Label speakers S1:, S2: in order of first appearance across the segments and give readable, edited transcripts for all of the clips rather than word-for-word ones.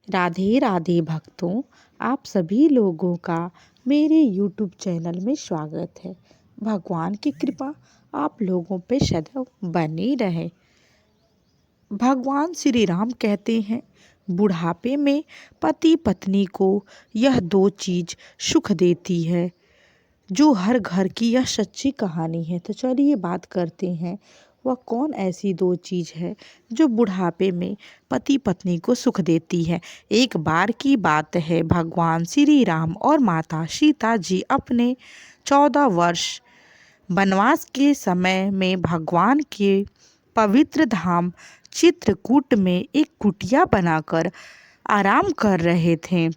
S1: राधे राधे भक्तों, आप सभी लोगों का मेरे YouTube चैनल में स्वागत है। भगवान की कृपा आप लोगों पे सदैव बनी रहे। भगवान श्री राम कहते हैं, बुढ़ापे में पति पत्नी को यह दो चीज़ सुख देती है, जो हर घर की यह सच्ची कहानी है। तो चलिए बात करते हैं, वह कौन ऐसी दो चीज़ है जो बुढ़ापे में पति पत्नी को सुख देती है। एक बार की बात है, भगवान श्री राम और माता सीता जी अपने 14 वर्ष वनवास के समय में भगवान के पवित्र धाम चित्रकूट में एक कुटिया बनाकर आराम कर रहे थे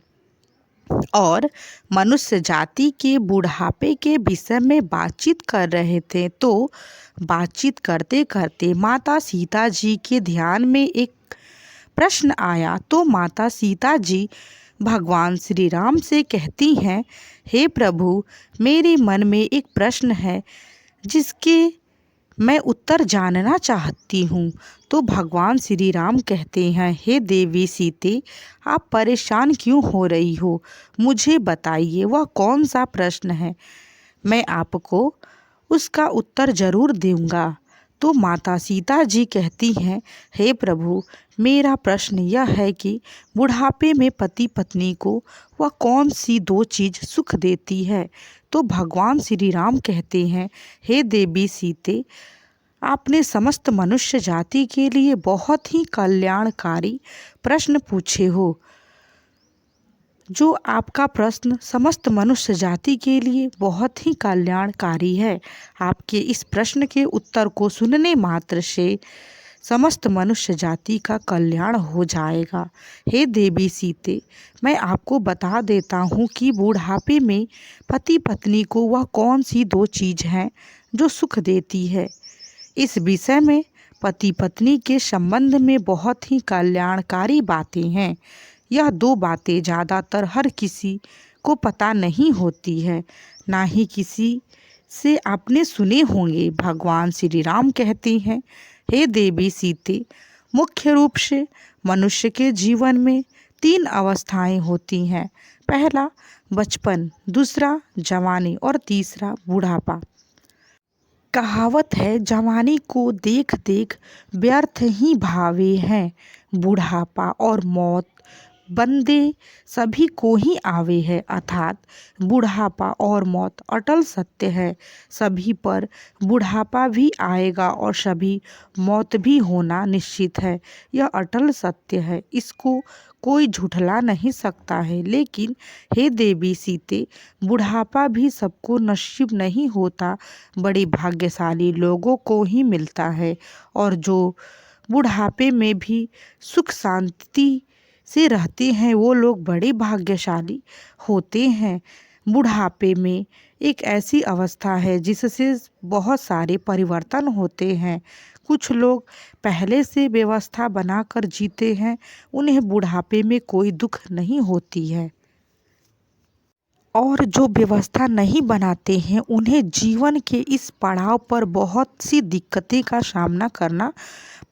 S1: और मनुष्य जाति के बुढ़ापे के विषय में बातचीत कर रहे थे। तो बातचीत करते करते माता सीता जी के ध्यान में एक प्रश्न आया। तो माता सीता जी भगवान श्री राम से कहती हैं, हे प्रभु, मेरे मन में एक प्रश्न है जिसके मैं उत्तर जानना चाहती हूँ। तो भगवान श्री राम कहते हैं, हे देवी सीते, आप परेशान क्यों हो रही हो? मुझे बताइए वह कौन सा प्रश्न है, मैं आपको उसका उत्तर जरूर दूंगा। तो माता सीता जी कहती हैं, हे प्रभु, मेरा प्रश्न यह है कि बुढ़ापे में पति पत्नी को वह कौन सी दो चीज़ सुख देती है। तो भगवान श्री राम कहते हैं, हे देवी सीते, आपने समस्त मनुष्य जाति के लिए बहुत ही कल्याणकारी प्रश्न पूछे हो। जो आपका प्रश्न समस्त मनुष्य जाति के लिए बहुत ही कल्याणकारी है। आपके इस प्रश्न के उत्तर को सुनने मात्र से समस्त मनुष्य जाति का कल्याण हो जाएगा। हे देवी सीते, मैं आपको बता देता हूँ कि बुढ़ापे में पति पत्नी को वह कौन सी दो चीज़ हैं जो सुख देती है। इस विषय में पति पत्नी के संबंध में बहुत ही कल्याणकारी बातें हैं। यह दो बातें ज़्यादातर हर किसी को पता नहीं होती है, ना ही किसी से आपने सुने होंगे। भगवान श्री राम कहते हैं, हे देवी सीते, मुख्य रूप से मनुष्य के जीवन में 3 अवस्थाएं होती हैं। पहला बचपन, दूसरा जवानी और तीसरा बुढ़ापा। कहावत है, जवानी को देख देख व्यर्थ ही भावे हैं, बुढ़ापा और मौत बंदे सभी को ही आवे है। अर्थात बुढ़ापा और मौत अटल सत्य है। सभी पर बुढ़ापा भी आएगा और सभी मौत भी होना निश्चित है। यह अटल सत्य है, इसको कोई झुठला नहीं सकता है। लेकिन हे देवी सीते, बुढ़ापा भी सबको नसीब नहीं होता, बड़े भाग्यशाली लोगों को ही मिलता है। और जो बुढ़ापे में भी सुख शांति से रहते हैं, वो लोग बड़े भाग्यशाली होते हैं। बुढ़ापे में एक ऐसी अवस्था है जिससे बहुत सारे परिवर्तन होते हैं। कुछ लोग पहले से व्यवस्था बनाकर जीते हैं, उन्हें बुढ़ापे में कोई दुख नहीं होती है। और जो व्यवस्था नहीं बनाते हैं, उन्हें जीवन के इस पड़ाव पर बहुत सी दिक्कतें का सामना करना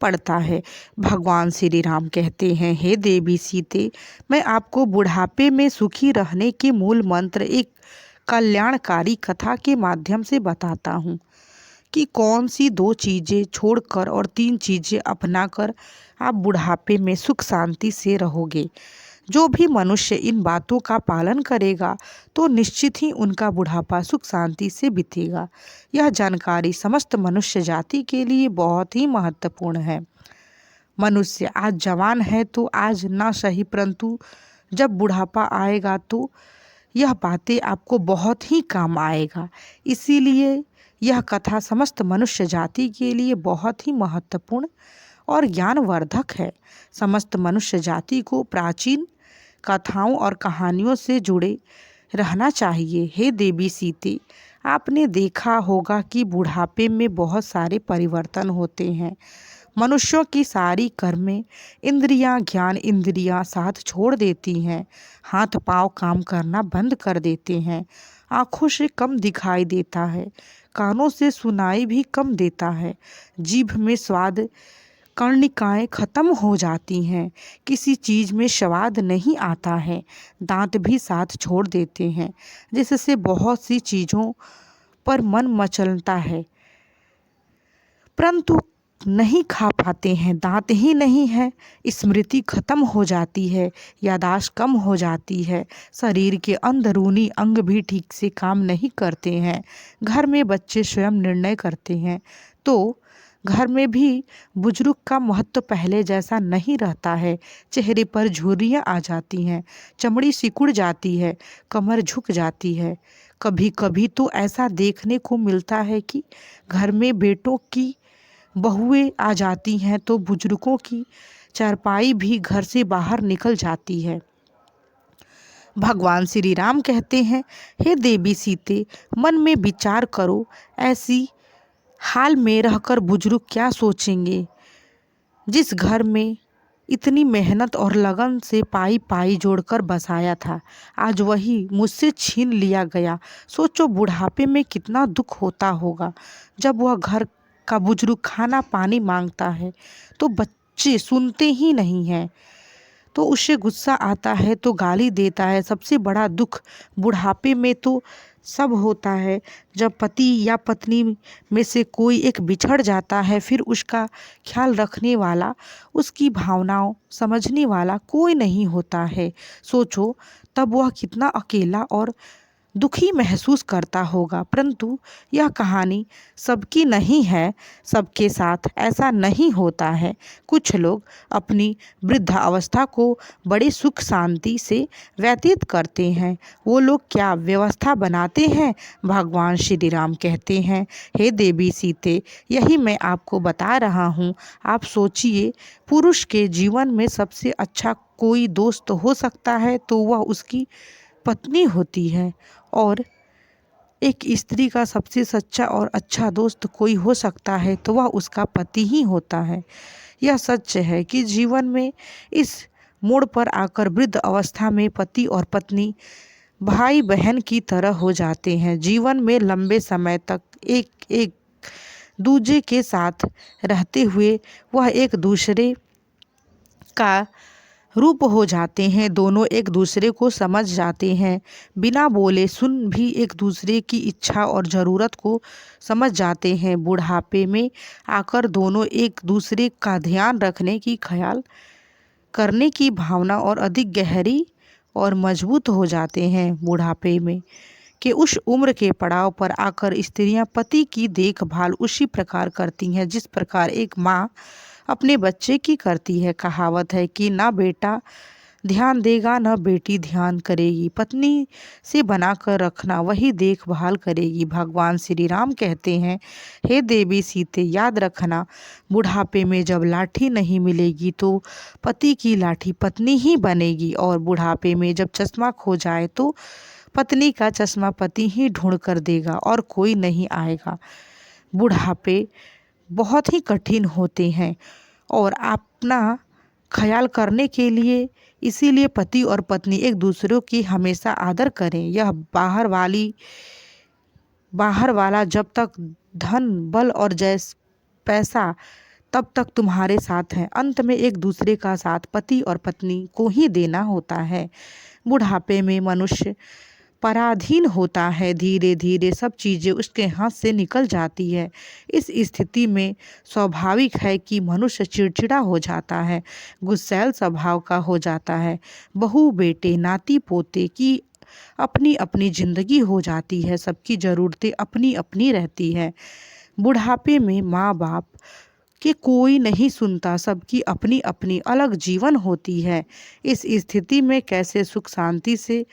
S1: पड़ता है। भगवान श्री राम कहते हैं, हे देवी सीते, मैं आपको बुढ़ापे में सुखी रहने के मूल मंत्र एक कल्याणकारी कथा के माध्यम से बताता हूँ कि कौन सी 2 चीज़ें छोड़कर और 3 चीज़ें अपनाकर आप बुढ़ापे में सुख शांति से रहोगे। जो भी मनुष्य इन बातों का पालन करेगा तो निश्चित ही उनका बुढ़ापा सुख शांति से बीतेगा। यह जानकारी समस्त मनुष्य जाति के लिए बहुत ही महत्वपूर्ण है। मनुष्य आज जवान है तो आज ना सही, परंतु जब बुढ़ापा आएगा तो यह बातें आपको बहुत ही काम आएगा। इसीलिए यह कथा समस्त मनुष्य जाति के लिए बहुत ही महत्वपूर्ण और ज्ञानवर्धक है। समस्त मनुष्य जाति को प्राचीन कथाओं और कहानियों से जुड़े रहना चाहिए। हे देवी सीते, आपने देखा होगा कि बुढ़ापे में बहुत सारे परिवर्तन होते हैं। मनुष्यों की सारी कर्में इंद्रियां, ज्ञान इंद्रियां साथ छोड़ देती हैं। हाथ पांव काम करना बंद कर देते हैं। आँखों से कम दिखाई देता है, कानों से सुनाई भी कम देता है, जीभ में स्वाद कर्णिकाएं खत्म हो जाती हैं, किसी चीज में स्वाद नहीं आता है, दांत भी साथ छोड़ देते हैं, जिससे बहुत सी चीजों पर मन मचलता है परंतु नहीं खा पाते हैं। दांत ही नहीं है, स्मृति खत्म हो जाती है, याददाश्त कम हो जाती है, शरीर के अंदरूनी अंग भी ठीक से काम नहीं करते हैं। घर में बच्चे स्वयं निर्णय करते हैं तो घर में भी बुजुर्ग का महत्व पहले जैसा नहीं रहता है। चेहरे पर झुर्रियाँ आ जाती हैं, चमड़ी सिकुड़ जाती है, कमर झुक जाती है। कभी कभी तो ऐसा देखने को मिलता है कि घर में बेटों की बहुएं आ जाती हैं तो बुजुर्गों की चारपाई भी घर से बाहर निकल जाती है। भगवान श्री राम कहते हैं, हे देवी सीते, मन में विचार करो, ऐसी हाल में रहकर बुजुर्ग क्या सोचेंगे। जिस घर में इतनी मेहनत और लगन से पाई पाई जोड़कर बसाया था, आज वही मुझसे छीन लिया गया। सोचो बुढ़ापे में कितना दुख होता होगा। जब वह घर का बुजुर्ग खाना पानी मांगता है तो बच्चे सुनते ही नहीं हैं, तो उससे गुस्सा आता है तो गाली देता है। सबसे बड़ा दुख बुढ़ापे में तो सब होता है जब पति या पत्नी में से कोई एक बिछड़ जाता है, फिर उसका ख्याल रखने वाला, उसकी भावनाओं समझने वाला कोई नहीं होता है। सोचो तब वह कितना अकेला और दुखी महसूस करता होगा। परंतु यह कहानी सबकी नहीं है, सबके साथ ऐसा नहीं होता है। कुछ लोग अपनी वृद्धावस्था को बड़े सुख शांति से व्यतीत करते हैं। वो लोग क्या व्यवस्था बनाते हैं। भगवान श्री राम कहते हैं, हे देवी सीते, यही मैं आपको बता रहा हूँ। आप सोचिए, पुरुष के जीवन में सबसे अच्छा कोई दोस्त हो सकता है तो वह उसकी पत्नी होती है, और एक स्त्री का सबसे सच्चा और अच्छा दोस्त कोई हो सकता है तो वह उसका पति ही होता है। यह सच है कि जीवन में इस मोड़ पर आकर वृद्ध अवस्था में पति और पत्नी भाई बहन की तरह हो जाते हैं। जीवन में लंबे समय तक एक एक दूजे के साथ रहते हुए वह एक दूसरे का रूप हो जाते हैं। दोनों एक दूसरे को समझ जाते हैं, बिना बोले सुन भी एक दूसरे की इच्छा और ज़रूरत को समझ जाते हैं। बुढ़ापे में आकर दोनों एक दूसरे का ध्यान रखने की, ख्याल करने की भावना और अधिक गहरी और मजबूत हो जाते हैं। बुढ़ापे में कि उस उम्र के पड़ाव पर आकर स्त्रियां पति की देखभाल उसी प्रकार करती हैं जिस प्रकार एक माँ अपने बच्चे की करती है। कहावत है कि ना बेटा ध्यान देगा ना बेटी ध्यान करेगी, पत्नी से बनाकर रखना वही देखभाल करेगी। भगवान श्री राम कहते हैं, हे देवी सीते, याद रखना, बुढ़ापे में जब लाठी नहीं मिलेगी तो पति की लाठी पत्नी ही बनेगी, और बुढ़ापे में जब चश्मा खो जाए तो पत्नी का चश्मा पति ही ढूंढ कर देगा और कोई नहीं आएगा। बुढ़ापे बहुत ही कठिन होते हैं और अपना ख्याल करने के लिए इसीलिए पति और पत्नी एक दूसरे की हमेशा आदर करें। यह बाहर वाला जब तक धन बल और जैस पैसा तब तक तुम्हारे साथ है, अंत में एक दूसरे का साथ पति और पत्नी को ही देना होता है। बुढ़ापे में मनुष्य पराधीन होता है, धीरे धीरे सब चीज़ें उसके हाथ से निकल जाती है। इस स्थिति में स्वाभाविक है कि मनुष्य चिड़चिड़ा हो जाता है, गुस्सैल स्वभाव का हो जाता है। बहू बेटे नाती पोते की अपनी अपनी जिंदगी हो जाती है, सबकी ज़रूरतें अपनी अपनी रहती है। बुढ़ापे में माँ बाप कि कोई नहीं सुनता, सबकी अपनी अपनी अलग जीवन होती है। इस स्थिति में कैसे सुख शांति से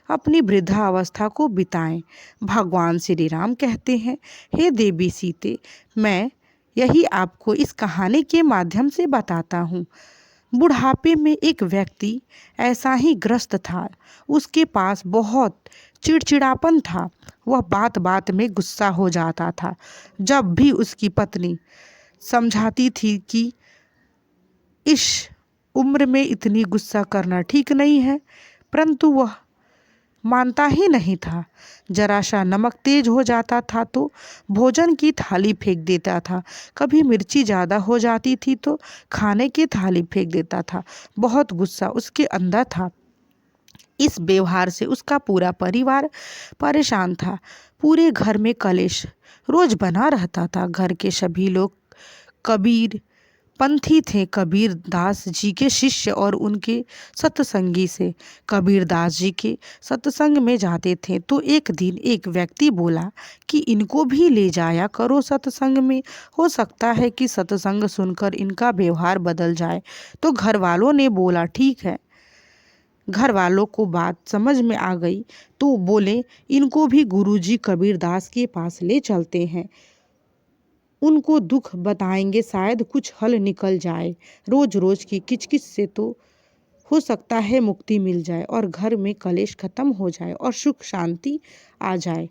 S1: अपनी वृद्धावस्था को बिताएं। भगवान श्री राम कहते हैं, हे देवी सीते, मैं यही आपको इस कहानी के माध्यम से बताता हूँ। बुढ़ापे में एक व्यक्ति ऐसा ही ग्रस्त था। उसके पास बहुत चिड़चिड़ापन था, वह बात बात में गुस्सा हो जाता था। जब भी उसकी पत्नी समझाती थी कि इस उम्र में इतनी गुस्सा करना ठीक नहीं है, परंतु वह मानता ही नहीं था। जरा सा नमक तेज हो जाता था तो भोजन की थाली फेंक देता था। कभी मिर्ची ज़्यादा हो जाती थी तो खाने की थाली फेंक देता था। बहुत गुस्सा उसके अंदर था। इस व्यवहार से उसका पूरा परिवार परेशान था। पूरे घर में कलेश रोज बना रहता था। घर के सभी लोग कबीर पंथी थे। कबीर दास जी के शिष्य और उनके सत्संगी से कबीर दास जी के सत्संग में जाते थे। तो एक दिन एक व्यक्ति बोला कि इनको भी ले जाया करो सत्संग में, हो सकता है कि सत्संग सुनकर इनका व्यवहार बदल जाए। तो घर वालों ने बोला ठीक है। घर वालों को बात समझ में आ गई तो बोले इनको भी गुरुजी कबीर दास के पास ले चलते हैं, उनको दुख बताएंगे, शायद कुछ हल निकल जाए। रोज रोज की किचकिच से तो हो सकता है मुक्ति मिल जाए और घर में कलेश खत्म हो जाए और सुख शांति आ जाए।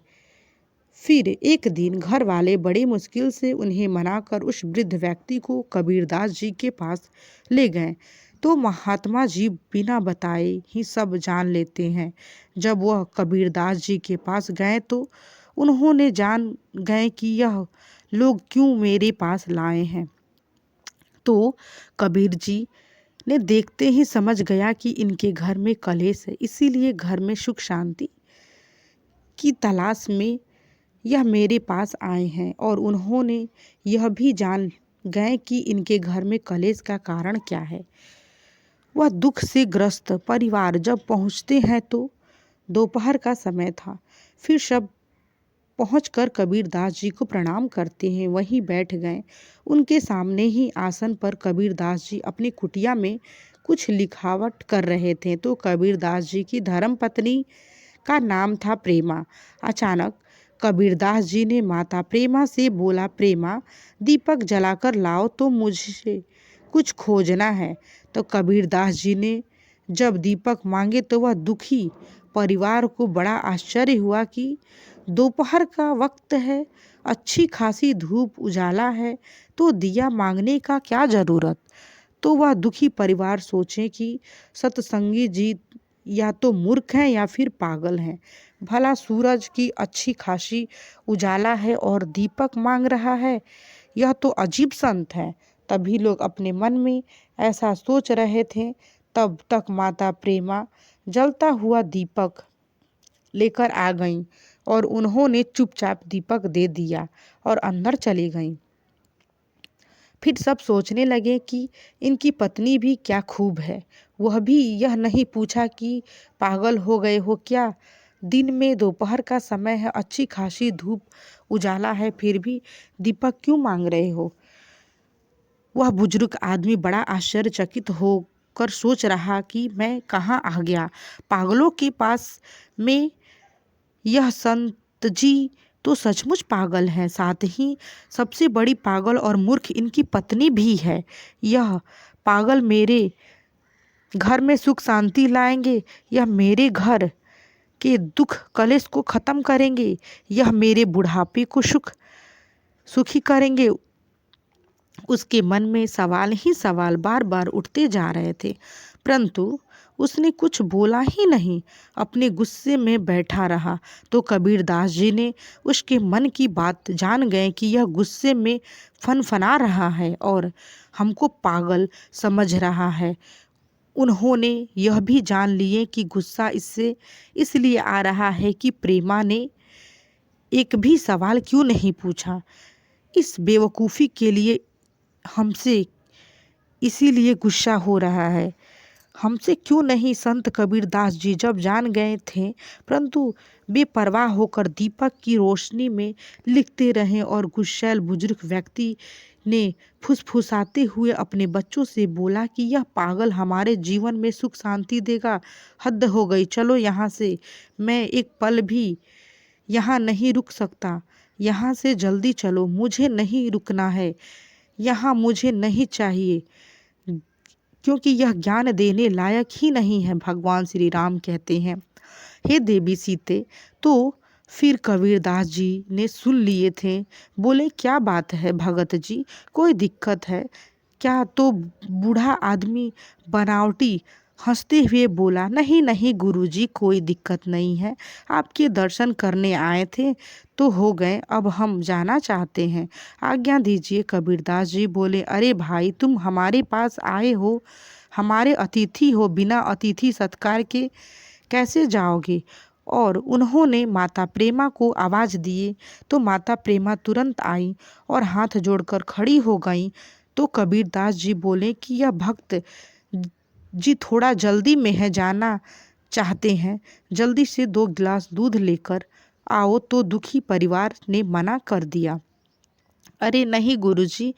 S1: फिर एक दिन घर वाले बड़ी मुश्किल से उन्हें मनाकर उस वृद्ध व्यक्ति को कबीरदास जी के पास ले गए। तो महात्मा जी बिना बताए ही सब जान लेते हैं। जब वह कबीरदास जी के पास गए तो उन्होंने जान गए कि यह लोग क्यों मेरे पास लाए हैं। तो कबीर जी ने देखते ही समझ गया कि इनके घर में कलेश है, इसीलिए घर में सुख शांति की तलाश में यह मेरे पास आए हैं। और उन्होंने यह भी जान गए कि इनके घर में कलेश का कारण क्या है। वह दुख से ग्रस्त परिवार जब पहुंचते हैं तो दोपहर का समय था। फिर सब पहुंचकर कबीरदास जी को प्रणाम करते हैं, वहीं बैठ गए। उनके सामने ही आसन पर कबीरदास जी अपनी कुटिया में कुछ लिखावट कर रहे थे। तो कबीरदास जी की धर्मपत्नी का नाम था प्रेमा। अचानक कबीरदास जी ने माता प्रेमा से बोला, प्रेमा दीपक जलाकर लाओ तो मुझे कुछ खोजना है। तो कबीरदास जी ने जब दीपक मांगे तो वह दुखी परिवार को बड़ा आश्चर्य हुआ कि दोपहर का वक्त है, अच्छी खासी धूप उजाला है, तो दिया मांगने का क्या जरूरत। तो वह दुखी परिवार सोचे कि सत्संगी जी या तो मूर्ख हैं या फिर पागल हैं। भला सूरज की अच्छी खासी उजाला है और दीपक मांग रहा है, यह तो अजीब संत है। तभी लोग अपने मन में ऐसा सोच रहे थे। तब तक माता प्रेमा जलता हुआ दीपक लेकर आ गईं और उन्होंने चुपचाप दीपक दे दिया और अंदर चली गईं। फिर सब सोचने लगे कि इनकी पत्नी भी क्या खूब है। वह भी यह नहीं पूछा कि पागल हो गए हो क्या, दिन में दोपहर का समय है, अच्छी खासी धूप उजाला है, फिर भी दीपक क्यों मांग रहे हो। वह बुजुर्ग आदमी बड़ा आश्चर्यचकित होकर सोच रहा कि मैं कहाँ आ गया, पागलों के पास में यह संत जी तो सचमुच पागल है, साथ ही सबसे बड़ी पागल और मूर्ख इनकी पत्नी भी है। यह पागल मेरे घर में सुख शांति लाएंगे, यह मेरे घर के दुख कलेश को खत्म करेंगे, यह मेरे बुढ़ापे को सुखी करेंगे। उसके मन में सवाल ही सवाल बार बार उठते जा रहे थे, परंतु उसने कुछ बोला ही नहीं, अपने गुस्से में बैठा रहा। तो कबीरदास जी ने उसके मन की बात जान गए कि यह गुस्से में फनफना रहा है और हमको पागल समझ रहा है। उन्होंने यह भी जान लिए कि गुस्सा इससे इसलिए आ रहा है कि प्रेमा ने एक भी सवाल क्यों नहीं पूछा। इस बेवकूफ़ी के लिए हमसे इसीलिए गुस्सा हो रहा है, हमसे क्यों नहीं। संत कबीरदास जी जब जान गए थे, परंतु बेपरवाह होकर दीपक की रोशनी में लिखते रहे। और गुस्सैल बुजुर्ग व्यक्ति ने फुसफुसाते हुए अपने बच्चों से बोला कि यह पागल हमारे जीवन में सुख शांति देगा, हद हो गई, चलो यहाँ से, मैं एक पल भी यहाँ नहीं रुक सकता, यहाँ से जल्दी चलो, मुझे नहीं रुकना है, यहाँ मुझे नहीं चाहिए, क्योंकि यह ज्ञान देने लायक ही नहीं है। भगवान श्री राम कहते हैं, हे देवी सीते। तो फिर कबीरदास जी ने सुन लिए थे, बोले क्या बात है भगत जी, कोई दिक्कत है क्या। तो बूढ़ा आदमी बनावटी हंसते हुए बोला, नहीं नहीं गुरुजी, कोई दिक्कत नहीं है, आपके दर्शन करने आए थे तो हो गए, अब हम जाना चाहते हैं, आज्ञा दीजिए। कबीरदास जी बोले, अरे भाई, तुम हमारे पास आए हो, हमारे अतिथि हो, बिना अतिथि सत्कार के कैसे जाओगे? और उन्होंने माता प्रेमा को आवाज़ दिए तो माता प्रेमा तुरंत आई और हाथ जोड़कर खड़ी हो गई। तो कबीरदास जी बोले कि यह भक्त जी थोड़ा जल्दी में है, जाना चाहते हैं, जल्दी से 2 गिलास दूध लेकर आओ। तो दुखी परिवार ने मना कर दिया। अरे नहीं गुरुजी,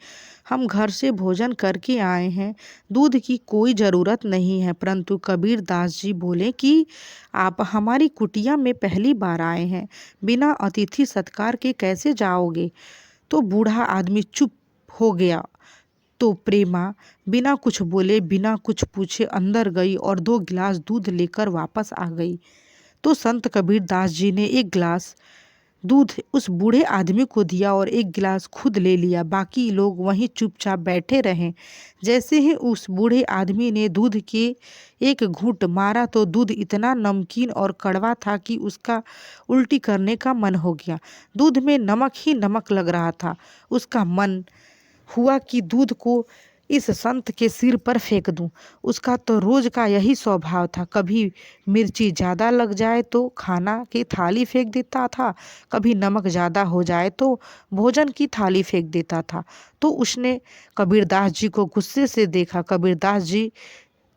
S1: हम घर से भोजन करके आए हैं, दूध की कोई ज़रूरत नहीं है। परंतु कबीरदास जी बोले कि आप हमारी कुटिया में पहली बार आए हैं, बिना अतिथि सत्कार के कैसे जाओगे? तो बूढ़ा आदमी चुप हो गया। तो प्रेमा बिना कुछ बोले, बिना कुछ पूछे अंदर गई और 2 गिलास दूध लेकर वापस आ गई। तो संत कबीरदास जी ने 1 गिलास दूध उस बूढ़े आदमी को दिया और 1 गिलास खुद ले लिया। बाकी लोग वहीं चुपचाप बैठे रहे। जैसे ही उस बूढ़े आदमी ने दूध के एक घूंट मारा तो दूध इतना नमकीन और कड़वा था कि उसका उल्टी करने का मन हो गया। दूध में नमक ही नमक लग रहा था। उसका मन हुआ कि दूध को इस संत के सिर पर फेंक दूं। उसका तो रोज का यही स्वभाव था, कभी मिर्ची ज़्यादा लग जाए तो खाना की थाली फेंक देता था, कभी नमक ज़्यादा हो जाए तो भोजन की थाली फेंक देता था। तो उसने कबीरदास जी को गुस्से से देखा। कबीरदास जी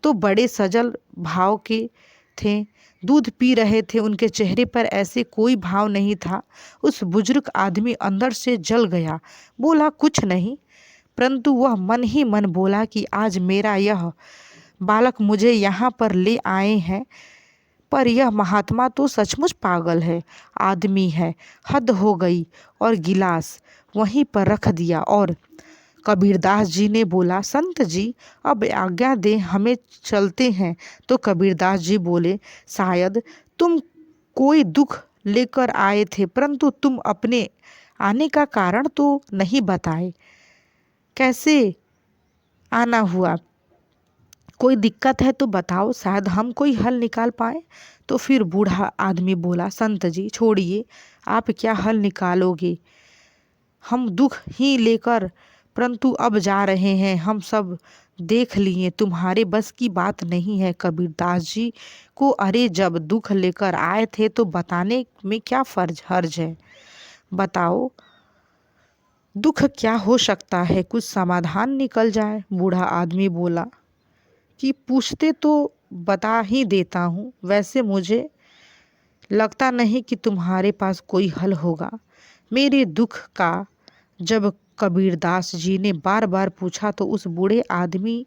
S1: तो बड़े सजल भाव के थे, दूध पी रहे थे, उनके चेहरे पर ऐसे कोई भाव नहीं था। उस बुजुर्ग आदमी अंदर से जल गया, बोला कुछ नहीं, परंतु वह मन ही मन बोला कि आज मेरा यह बालक मुझे यहाँ पर ले आए हैं, पर यह महात्मा तो सचमुच पागल है, आदमी है, हद हो गई। और गिलास वहीं पर रख दिया। और कबीरदास जी ने बोला, संत जी अब आज्ञा दें, हमें चलते हैं। तो कबीरदास जी बोले, शायद तुम कोई दुख लेकर आए थे, परंतु तुम अपने आने का कारण तो नहीं बताए, कैसे आना हुआ? कोई दिक्कत है तो बताओ, शायद हम कोई हल निकाल पाए। तो फिर बूढ़ा आदमी बोला, संत जी छोड़िए, आप क्या हल निकालोगे, हम दुख ही लेकर परंतु अब जा रहे हैं, हम सब देख लिए, तुम्हारे बस की बात नहीं है। कबीरदास जी को, अरे जब दुख लेकर आए थे तो बताने में क्या फर्ज हर्ज है, बताओ दुख क्या हो सकता है, कुछ समाधान निकल जाए। बूढ़ा आदमी बोला कि पूछते तो बता ही देता हूँ, वैसे मुझे लगता नहीं कि तुम्हारे पास कोई हल होगा। मेरे दुख का जब कबीरदास जी ने बार बार पूछा तो उस बूढ़े आदमी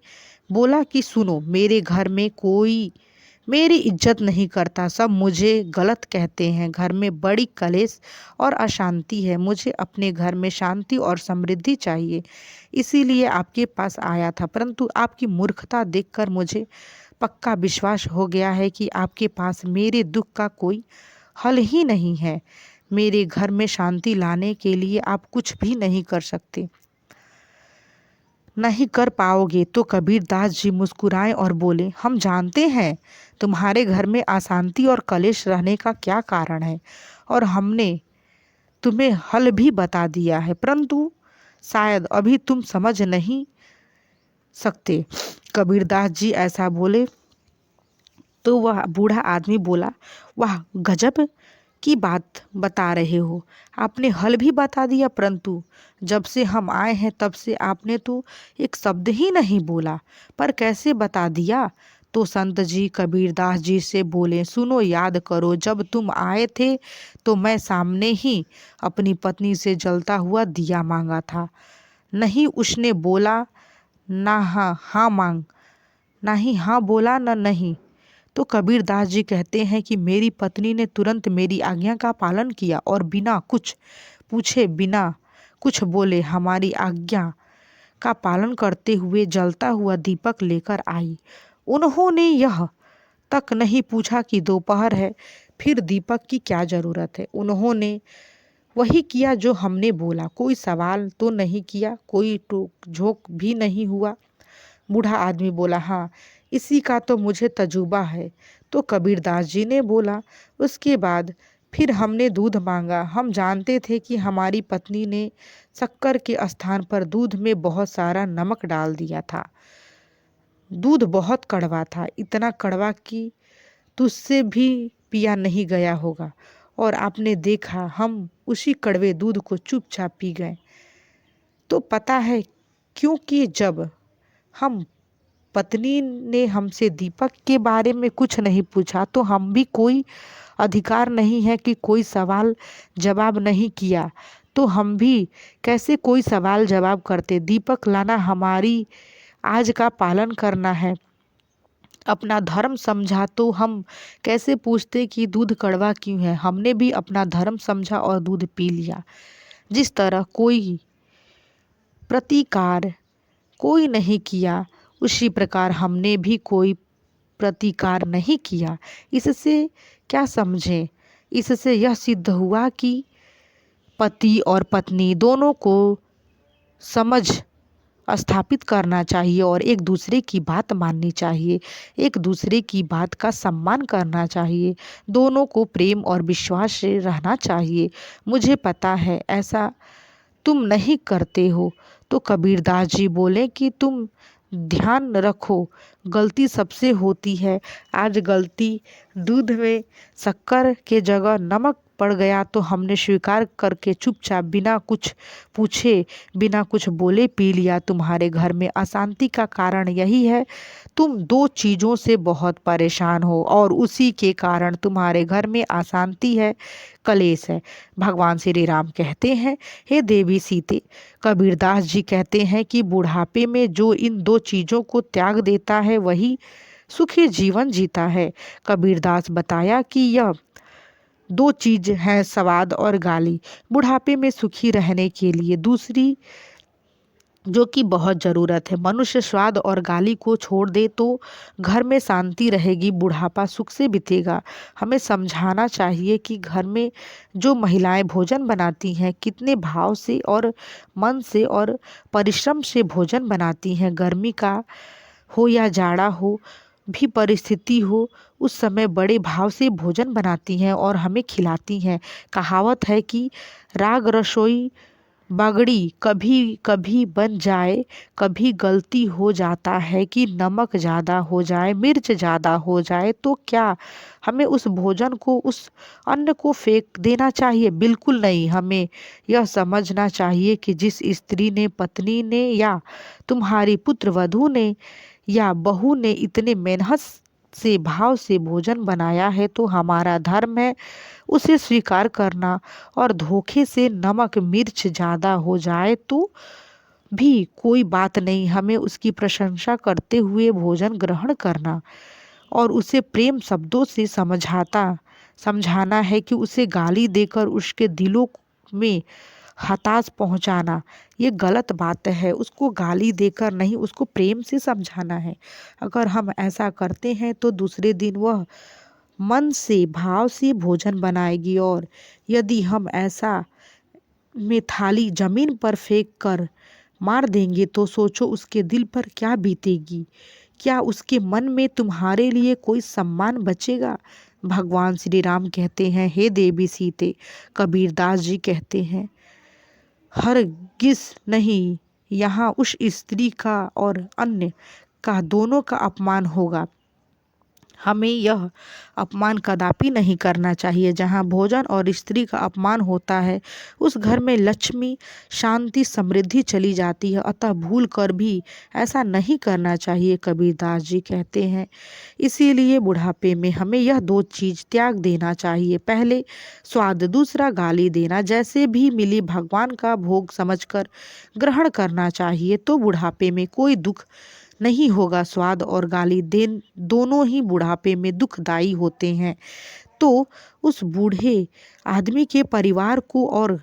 S1: बोला कि सुनो, मेरे घर में कोई मेरी इज्जत नहीं करता, सब मुझे गलत कहते हैं, घर में बड़ी कलेश और अशांति है, मुझे अपने घर में शांति और समृद्धि चाहिए, इसीलिए आपके पास आया था। परंतु आपकी मूर्खता देखकर मुझे पक्का विश्वास हो गया है कि आपके पास मेरे दुख का कोई हल ही नहीं है। मेरे घर में शांति लाने के लिए आप कुछ भी नहीं कर सकते, नहीं कर पाओगे। तो कबीरदास जी मुस्कुराए और बोले, हम जानते हैं तुम्हारे घर में अशांति और कलेश रहने का क्या कारण है, और हमने तुम्हें हल भी बता दिया है, परंतु शायद अभी तुम समझ नहीं सकते। कबीरदास जी ऐसा बोले तो वह बूढ़ा आदमी बोला, वाह गजब की बात बता रहे हो, आपने हल भी बता दिया, परंतु जब से हम आए हैं तब से आपने तो एक शब्द ही नहीं बोला, पर कैसे बता दिया? तो संत जी कबीरदास जी से बोले, सुनो, याद करो, जब तुम आए थे तो मैं सामने ही अपनी पत्नी से जलता हुआ दिया मांगा था, नहीं उसने बोला ना हाँ हाँ मांग, ना ही हाँ बोला ना नहीं। तो कबीरदास जी कहते हैं कि मेरी पत्नी ने तुरंत मेरी आज्ञा का पालन किया और बिना कुछ पूछे, बिना कुछ बोले हमारी आज्ञा का पालन करते हुए जलता हुआ दीपक लेकर आई। उन्होंने यह तक नहीं पूछा कि दोपहर है, फिर दीपक की क्या ज़रूरत है। उन्होंने वही किया जो हमने बोला, कोई सवाल तो नहीं किया, कोई टोक झोंक भी नहीं हुआ। बूढ़ा आदमी बोला, हाँ इसी का तो मुझे तजुर्बा है। तो कबीरदास जी ने बोला। उसके बाद फिर हमने दूध मांगा। हम जानते थे कि हमारी पत्नी ने शक्कर के स्थान पर दूध में बहुत सारा नमक डाल दिया था। दूध बहुत कड़वा था, इतना कड़वा कि तुझसे भी पिया नहीं गया होगा। और आपने देखा हम उसी कड़वे दूध को चुपचाप पी गए। तो पता है, क्योंकि जब हम पत्नी ने हमसे दीपक के बारे में कुछ नहीं पूछा तो हम भी कोई अधिकार नहीं है कि कोई सवाल जवाब नहीं किया तो हम भी कैसे कोई सवाल जवाब करते। दीपक लाना हमारी आज का पालन करना है, अपना धर्म समझा तो हम कैसे पूछते कि दूध कड़वा क्यों है। हमने भी अपना धर्म समझा और दूध पी लिया। जिस तरह कोई प्रतिकार कोई नहीं किया, उसी प्रकार हमने भी कोई प्रतिकार नहीं किया। इससे क्या समझें? इससे यह सिद्ध हुआ कि पति और पत्नी दोनों को समझ स्थापित करना चाहिए और एक दूसरे की बात माननी चाहिए, एक दूसरे की बात का सम्मान करना चाहिए, दोनों को प्रेम और विश्वास से रहना चाहिए। मुझे पता है ऐसा तुम नहीं करते हो। तो कबीरदास जी बोले कि तुम ध्यान रखो, गलती सबसे होती है। आज गलती दूध में शक्कर के जगह नमक पड़ गया तो हमने स्वीकार करके चुपचाप बिना कुछ पूछे बिना कुछ बोले पी लिया। तुम्हारे घर में अशांति का कारण यही है, तुम दो चीज़ों से बहुत परेशान हो और उसी के कारण तुम्हारे घर में अशांति है, कलेश है। भगवान श्री राम कहते हैं, हे देवी सीते, कबीरदास जी कहते हैं कि बुढ़ापे में जो इन दो चीज़ों को त्याग देता है वही सुखी जीवन जीता है। कबीरदास बताया कि यह दो चीज है, स्वाद और गाली। बुढ़ापे में सुखी रहने के लिए दूसरी जो कि बहुत ज़रूरत है, मनुष्य स्वाद और गाली को छोड़ दे तो घर में शांति रहेगी, बुढ़ापा सुख से बीतेगा। हमें समझाना चाहिए कि घर में जो महिलाएं भोजन बनाती हैं कितने भाव से और मन से और परिश्रम से भोजन बनाती हैं। गर्मी का हो या जाड़ा हो भी परिस्थिति हो, उस समय बड़े भाव से भोजन बनाती हैं और हमें खिलाती हैं। कहावत है कि राग रसोई बागड़ी कभी कभी बन जाए, कभी गलती हो जाता है कि नमक ज़्यादा हो जाए, मिर्च ज़्यादा हो जाए तो क्या हमें उस भोजन को, उस अन्न को फेंक देना चाहिए? बिल्कुल नहीं। हमें यह समझना चाहिए कि जिस स्त्री ने, पत्नी ने या तुम्हारी पुत्र वधू ने या बहू ने इतने मेहनत से भाव से भोजन बनाया है तो हमारा धर्म है उसे स्वीकार करना। और धोखे से नमक मिर्च ज़्यादा हो जाए तो भी कोई बात नहीं, हमें उसकी प्रशंसा करते हुए भोजन ग्रहण करना और उसे प्रेम शब्दों से समझाना है कि उसे गाली देकर उसके दिलों में हताश पहुंचाना ये गलत बात है। उसको गाली देकर नहीं, उसको प्रेम से समझाना है। अगर हम ऐसा करते हैं तो दूसरे दिन वह मन से भाव से भोजन बनाएगी और यदि हम ऐसा में थाली जमीन पर फेंक कर मार देंगे तो सोचो उसके दिल पर क्या बीतेगी। क्या उसके मन में तुम्हारे लिए कोई सम्मान बचेगा? भगवान श्री राम कहते हैं, हे देवी सीते, कबीरदास जी कहते हैं, हरगिज नहीं, यहाँ उस स्त्री का और अन्य का दोनों का अपमान होगा। हमें यह अपमान कदापि नहीं करना चाहिए। जहाँ भोजन और स्त्री का अपमान होता है उस घर में लक्ष्मी, शांति, समृद्धि चली जाती है। अतः भूल कर भी ऐसा नहीं करना चाहिए, कबीरदास जी कहते हैं। इसीलिए बुढ़ापे में हमें यह दो चीज़ त्याग देना चाहिए, पहले स्वाद, दूसरा गाली देना। जैसे भी मिली भगवान का भोग समझकर ग्रहण करना चाहिए तो बुढ़ापे में कोई दुख नहीं होगा। स्वाद और गाली दोनों ही बुढ़ापे में दुखदाई होते हैं। तो उस बूढ़े आदमी के परिवार को और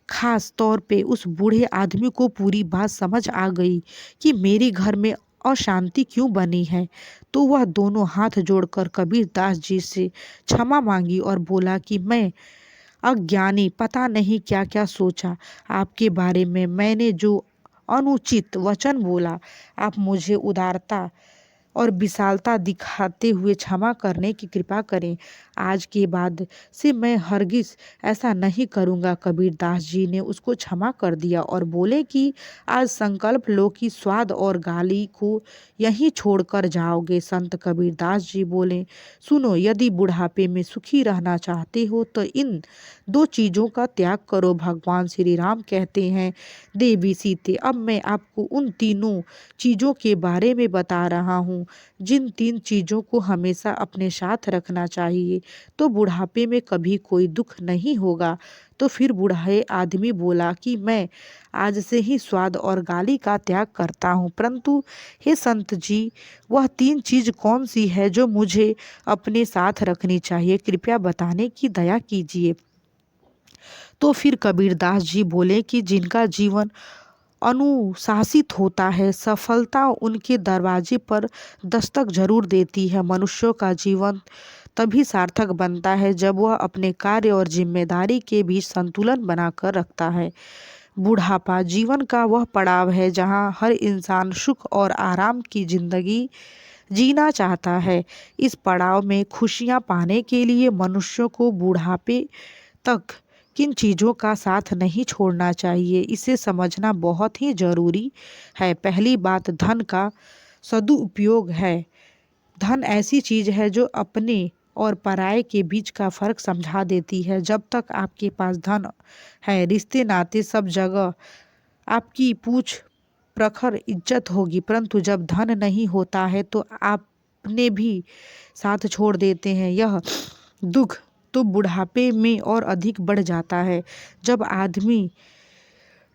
S1: खास तौर पे उस बूढ़े आदमी को पूरी बात समझ आ गई कि मेरे घर में अशांति क्यों बनी है। तो वह दोनों हाथ जोड़कर कबीरदास जी से क्षमा मांगी और बोला कि मैं अज्ञानी, पता नहीं क्या क्या सोचा आपके बारे में। मैंने जो अनुचित वचन बोला, आप मुझे उदारता और विशालता दिखाते हुए क्षमा करने की कृपा करें। आज के बाद से मैं हरगिज ऐसा नहीं करूँगा। कबीरदास जी ने उसको क्षमा कर दिया और बोले कि आज संकल्प लो कि स्वाद और गाली को यहीं छोड़कर जाओगे। संत कबीरदास जी बोले, सुनो, यदि बुढ़ापे में सुखी रहना चाहते हो तो इन दो चीज़ों का त्याग करो। भगवान श्री राम कहते हैं, देवी सीते, अब मैं आपको उन तीनों चीज़ों के बारे में बता रहा हूँ जिन तीन चीज़ों को हमेशा अपने साथ रखना चाहिए, तो बुढ़ापे में कभी कोई दुख नहीं होगा। तो फिर बूढ़े आदमी बोला कि मैं आज से ही स्वाद और गाली का त्याग करता हूँ, परंतु हे संत जी, वह तीन चीज़ कौन सी है जो मुझे अपने साथ रखनी चाहिए, कृपया बताने की दया कीजिए। तो फिर कबीरदास जी बोले कि जिनका जीवन अनुशासित होता है, सफलता उनके दरवाजे पर दस्तक जरूर देती है। मनुष्यों का जीवन तभी सार्थक बनता है जब वह अपने कार्य और जिम्मेदारी के बीच संतुलन बनाकर रखता है। बुढ़ापा जीवन का वह पड़ाव है जहाँ हर इंसान सुख और आराम की जिंदगी जीना चाहता है। इस पड़ाव में खुशियाँ पाने के लिए मनुष्यों को बुढ़ापे तक किन चीज़ों का साथ नहीं छोड़ना चाहिए, इसे समझना बहुत ही जरूरी है। पहली बात धन का सदुपयोग है। धन ऐसी चीज़ है जो अपने और पराये के बीच का फर्क समझा देती है। जब तक आपके पास धन है, रिश्ते नाते सब जगह आपकी पूछ प्रखर इज्जत होगी, परंतु जब धन नहीं होता है तो आपने भी साथ छोड़ देते हैं। यह दुख तो बुढ़ापे में और अधिक बढ़ जाता है। जब आदमी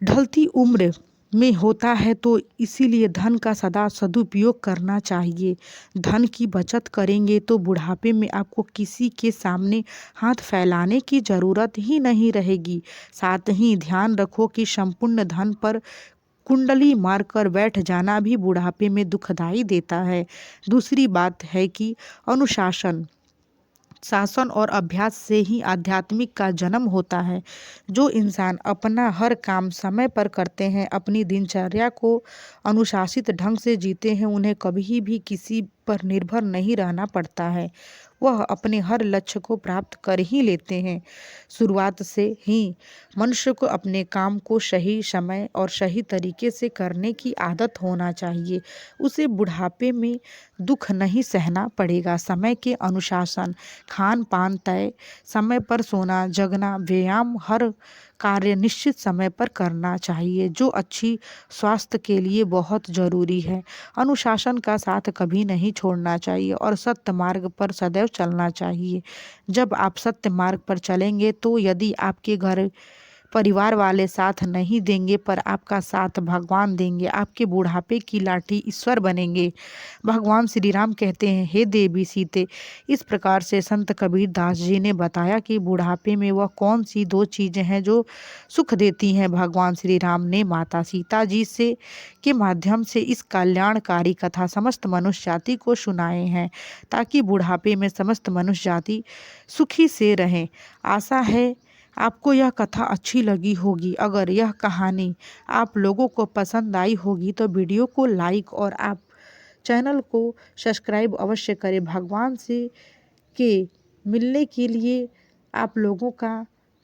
S1: ढलती उम्र में होता है तो इसीलिए धन का सदा सदुपयोग करना चाहिए। धन की बचत करेंगे तो बुढ़ापे में आपको किसी के सामने हाथ फैलाने की ज़रूरत ही नहीं रहेगी। साथ ही ध्यान रखो कि संपूर्ण धन पर कुंडली मारकर बैठ जाना भी बुढ़ापे में दुखदाई देता है। दूसरी बात है कि अनुशासन, शासन और अभ्यास से ही आध्यात्मिक का जन्म होता है। जो इंसान अपना हर काम समय पर करते हैं, अपनी दिनचर्या को अनुशासित ढंग से जीते हैं, उन्हें कभी भी किसी पर निर्भर नहीं रहना पड़ता है। वह अपने हर लक्ष्य को प्राप्त कर ही लेते हैं। शुरुआत से ही मनुष्य को अपने काम को सही समय और सही तरीके से करने की आदत होना चाहिए। उसे बुढ़ापे में दुख नहीं सहना पड़ेगा। समय के अनुशासन, खान पान तय, समय पर सोना जगना, व्यायाम, हर कार्य निश्चित समय पर करना चाहिए, जो अच्छी स्वास्थ्य के लिए बहुत जरूरी है। अनुशासन का साथ कभी नहीं छोड़ना चाहिए और सत्य मार्ग पर सदैव चलना चाहिए। जब आप सत्य मार्ग पर चलेंगे तो यदि आपके घर परिवार वाले साथ नहीं देंगे पर आपका साथ भगवान देंगे, आपके बुढ़ापे की लाठी ईश्वर बनेंगे। भगवान श्री राम कहते हैं, हे देवी सीते, इस प्रकार से संत कबीरदास जी ने बताया कि बुढ़ापे में वह कौन सी दो चीज़ें हैं जो सुख देती हैं। भगवान श्री राम ने माता सीता जी से के माध्यम से इस कल्याणकारी कथा समस्त मनुष्य जाति को सुनाए हैं, ताकि बुढ़ापे में समस्त मनुष्य जाति सुखी से रहें। आशा है आपको यह कथा अच्छी लगी होगी। अगर यह कहानी आप लोगों को पसंद आई होगी तो वीडियो को लाइक और आप चैनल को सब्सक्राइब अवश्य करें। भगवान से के मिलने के लिए आप लोगों का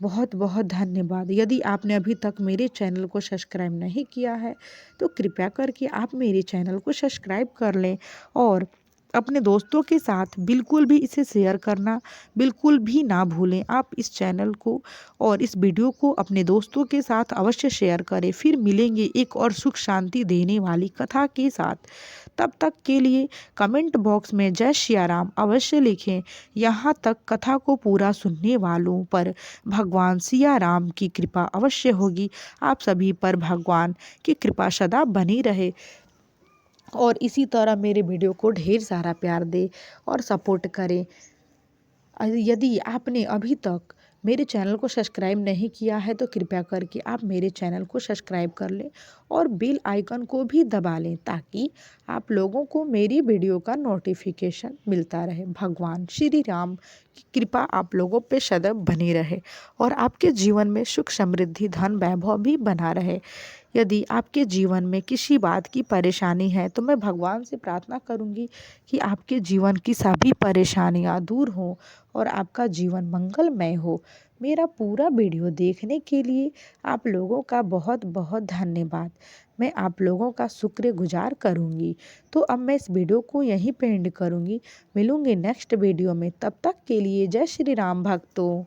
S1: बहुत बहुत धन्यवाद। यदि आपने अभी तक मेरे चैनल को सब्सक्राइब नहीं किया है तो कृपया करके आप मेरे चैनल को सब्सक्राइब कर लें और अपने दोस्तों के साथ बिल्कुल भी इसे शेयर करना बिल्कुल भी ना भूलें। आप इस चैनल को और इस वीडियो को अपने दोस्तों के साथ अवश्य शेयर करें। फिर मिलेंगे एक और सुख शांति देने वाली कथा के साथ। तब तक के लिए कमेंट बॉक्स में जय सिया राम अवश्य लिखें। यहाँ तक कथा को पूरा सुनने वालों पर भगवान सिया राम की कृपा अवश्य होगी। आप सभी पर भगवान की कृपा सदा बनी रहे और इसी तरह मेरे वीडियो को ढेर सारा प्यार दे और सपोर्ट करें। यदि आपने अभी तक मेरे चैनल को सब्सक्राइब नहीं किया है तो कृपया करके आप मेरे चैनल को सब्सक्राइब कर लें और बेल आइकन को भी दबा लें, ताकि आप लोगों को मेरी वीडियो का नोटिफिकेशन मिलता रहे। भगवान श्री राम की कृपा आप लोगों पे सदैव बनी रहे और आपके जीवन में सुख समृद्धि धन वैभव भी बना रहे। यदि आपके जीवन में किसी बात की परेशानी है तो मैं भगवान से प्रार्थना करूंगी कि आपके जीवन की सभी परेशानियां दूर हों और आपका जीवन मंगलमय हो। मेरा पूरा वीडियो देखने के लिए आप लोगों का बहुत बहुत धन्यवाद। मैं आप लोगों का शुक्रगुजार करूंगी। तो अब मैं इस वीडियो को यहीं पे एंड करूंगी। मिलूंगी नेक्स्ट वीडियो में, तब तक के लिए जय श्री राम भक्तों।